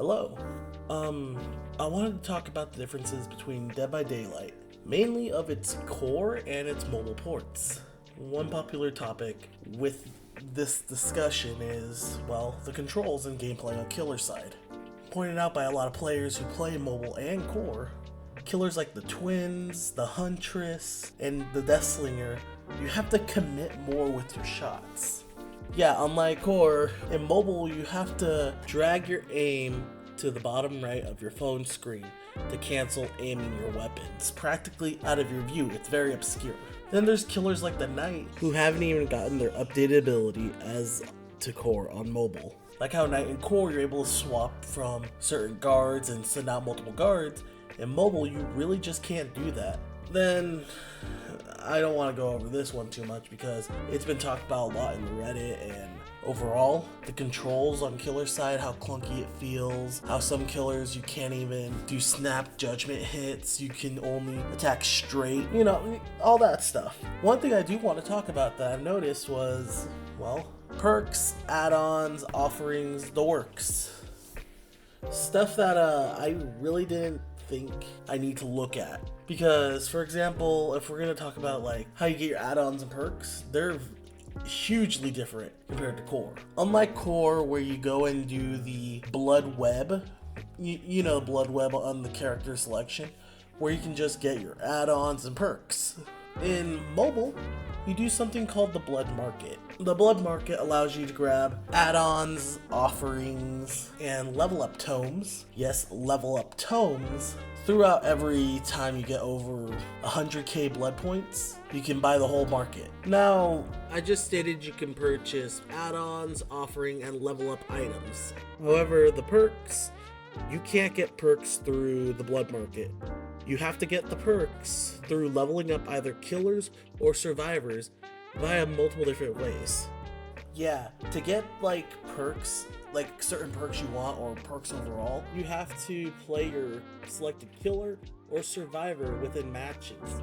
Hello. I wanted to talk about the differences between Dead by Daylight, mainly of its core and its mobile ports. One popular topic with this discussion is, well, the controls and gameplay on Killer side. Pointed out by a lot of players who play mobile and core, killers like the Twins, the Huntress, and the Deathslinger, you have to commit more with your shots. Yeah, unlike core, in mobile you have to drag your aim to the bottom right of your phone screen to cancel aiming your weapons, practically out of your view. It's very obscure. Then there's killers like the Knight, who haven't even gotten their updated ability as to core on mobile. Like how Knight and core you're able to swap from certain guards and send out multiple guards. In mobile you really just can't do that. Then I don't want to go over this one too much because it's been talked about a lot in the Reddit, and overall the controls on killer side, how clunky it feels, how some killers you can't even do snap judgment hits, you can only attack straight, all that stuff. One thing I do want to talk about that I've noticed was, well, perks, add-ons, offerings, the works. Stuff that I really didn't think I need to look at. Because, for example, if we're going to talk about like how you get your add-ons and perks, they're hugely different compared to core. Unlike core, where you go and do the blood web, you know, blood web on the character selection, where you can just get your add-ons and perks. In mobile, you do something called the blood market. The blood market allows you to grab add-ons, offerings, and level up tomes. Yes, level up tomes. Throughout every time you get over 100k blood points, you can buy the whole market. Now, I just stated you can purchase add-ons, offering, and level up items. However, the perks, you can't get perks through the blood market. You have to get the perks through leveling up either killers or survivors via multiple different ways. Yeah, to get like perks, like certain perks you want or perks overall, you have to play your selected killer or survivor within matches.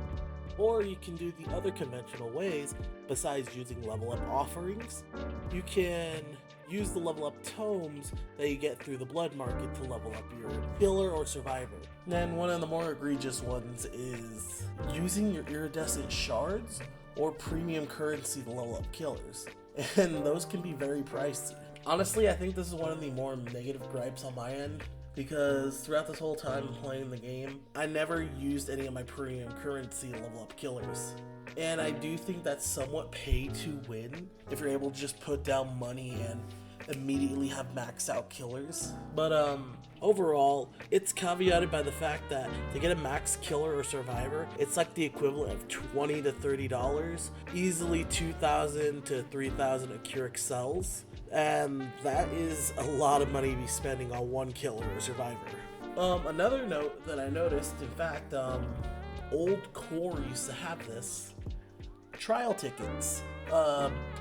Or you can do the other conventional ways besides using level up offerings. You can use the level up tomes that you get through the blood market to level up your killer or survivor. Then one of the more egregious ones is using your iridescent shards or premium currency to level up killers. And those can be very pricey. Honestly, I think this is one of the more negative gripes on my end, because throughout this whole time playing the game, I never used any of my premium currency to level up killers. And I do think that's somewhat pay to win if you're able to just put down money and immediately have maxed out killers. But overall, it's caveated by the fact that to get a max killer or survivor, it's like the equivalent of $20 to $30, easily 2,000 to 3,000 accurate cells. And that is a lot of money to be spending on one killer or survivor. Another note that I noticed, in fact, old core used to have this. Trial tickets.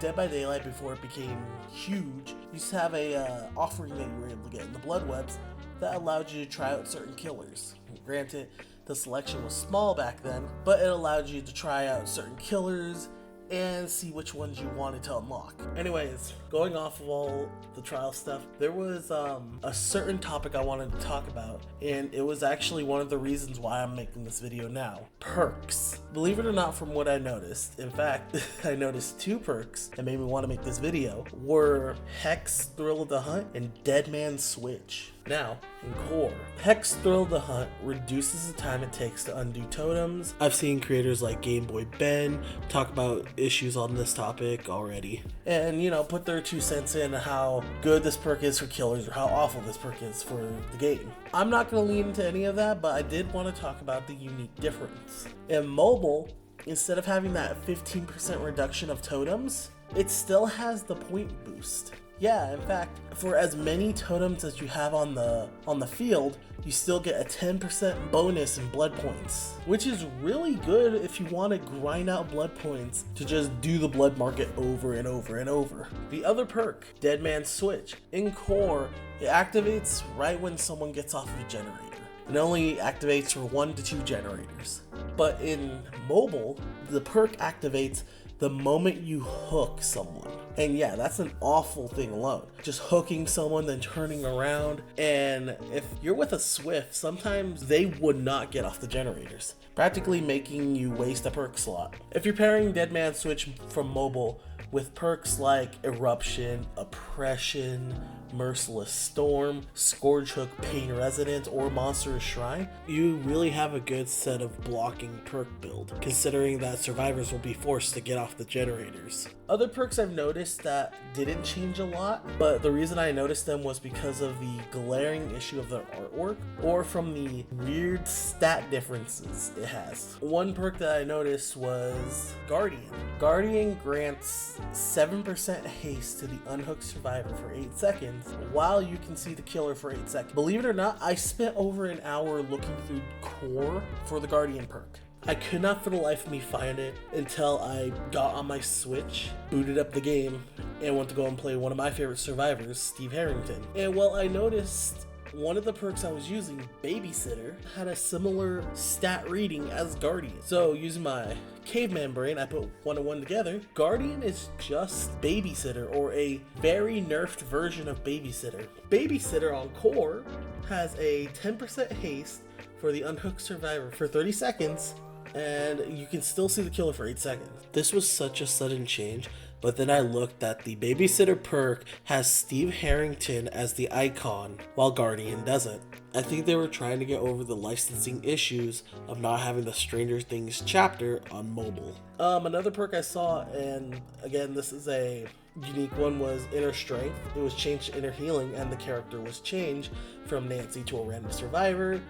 Dead by Daylight, before it became huge, used to have a offering that you were able to get in the blood webs that allowed you to try out certain killers. Granted, the selection was small back then, but it allowed you to try out certain killers and see which ones you wanted to unlock. Anyways, going off of all the trial stuff, there was a certain topic I wanted to talk about, and it was actually one of the reasons why I'm making this video now. Perks. Believe it or not, from what I noticed, in fact, I noticed two perks that made me want to make this video, were Hex Thrill of the Hunt and Dead Man Switch. Now, in core, Hex Thrill of the Hunt reduces the time it takes to undo totems. I've seen creators like Game Boy Ben talk about issues on this topic already, and put their 2 cents in how good this perk is for killers or how awful this perk is for the game. I'm not going to lean into any of that, but I did want to talk about the unique difference. In mobile, instead of having that 15% reduction of totems, it still has the point boost. Yeah, in fact, for as many totems as you have on the field, you still get a 10% bonus in blood points, which is really good if you want to grind out blood points to just do the blood market over and over and over. The other perk, Dead Man Switch. In core, it activates right when someone gets off of a generator. It only activates for 1 to 2 generators. But in mobile, the perk activates the moment you hook someone. And yeah, that's an awful thing alone. Just hooking someone, then turning around. And if you're with a Swift, sometimes they would not get off the generators, practically making you waste a perk slot. If you're pairing Deadman Switch from mobile with perks like Eruption, Oppression, Merciless Storm, Scourge Hook, Pain Resonant, or Monstrous Shrine, you really have a good set of blocking perk build, considering that survivors will be forced to get off the generators. Other perks I've noticed that didn't change a lot, but the reason I noticed them was because of the glaring issue of their artwork, or from the weird stat differences it has. One perk that I noticed was Guardian. Guardian grants 7% haste to the unhooked survivor for 8 seconds, while you can see the killer for 8 seconds. Believe it or not, I spent over an hour looking through core for the Guardian perk. I could not for the life of me find it until I got on my Switch, booted up the game, and went to go and play one of my favorite survivors, Steve Harrington. And well, I noticed one of the perks I was using, Babysitter, had a similar stat reading as Guardian. So using my caveman brain, I put one and one together. Guardian is just Babysitter, or a very nerfed version of Babysitter. Babysitter on core has a 10% haste for the unhooked survivor for 30 seconds, and you can still see the killer for 8 seconds. This was such a sudden change, but then I looked that the Babysitter perk has Steve Harrington as the icon, while Guardian doesn't. I think they were trying to get over the licensing issues of not having the Stranger Things chapter on mobile. Another perk I saw, and again, this is a unique one, was Inner Strength. It was changed to Inner Healing, and the character was changed from Nancy to a random survivor.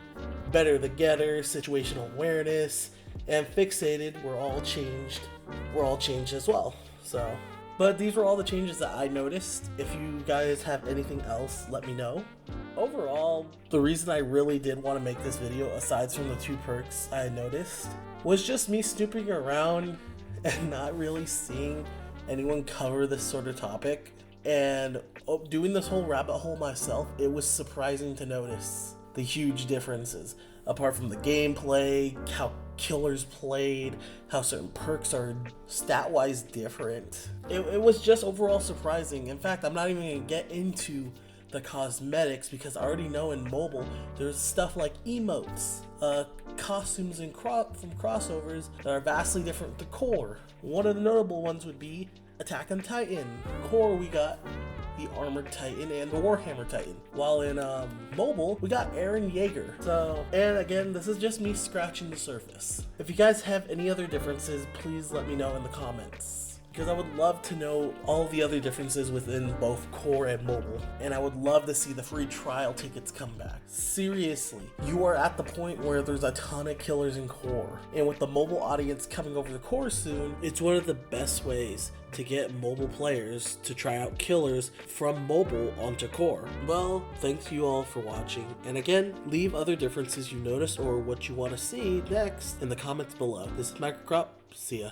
Better the Getter, Situational Awareness, and Fixated were all changed as well. So, but these were all the changes that I noticed. If you guys have anything else, let me know. Overall, the reason I really did want to make this video, aside from the 2 perks I noticed, was just me snooping around and not really seeing anyone cover this sort of topic. And doing this whole rabbit hole myself, it was surprising to notice the huge differences. Apart from the gameplay, how killers played, how certain perks are stat-wise different. It was just overall surprising. In fact, I'm not even going to get into the cosmetics, because I already know in mobile there's stuff like emotes, costumes and from crossovers that are vastly different to core. One of the notable ones would be Attack on Titan. Core, we got the Armored Titan and the Warhammer Titan, while in mobile we got Eren Yeager. So, and again, this is just me scratching the surface. If you guys have any other differences, please let me know in the comments, because I would love to know all the other differences within both core and mobile, and I would love to see the free trial tickets come back. Seriously, you are at the point where there's a ton of killers in core, and with the mobile audience coming over to core soon, it's one of the best ways to get mobile players to try out killers from mobile onto core. Well, thanks you all for watching, and again, leave other differences you noticed or what you want to see next in the comments below. This is Microcrop, see ya.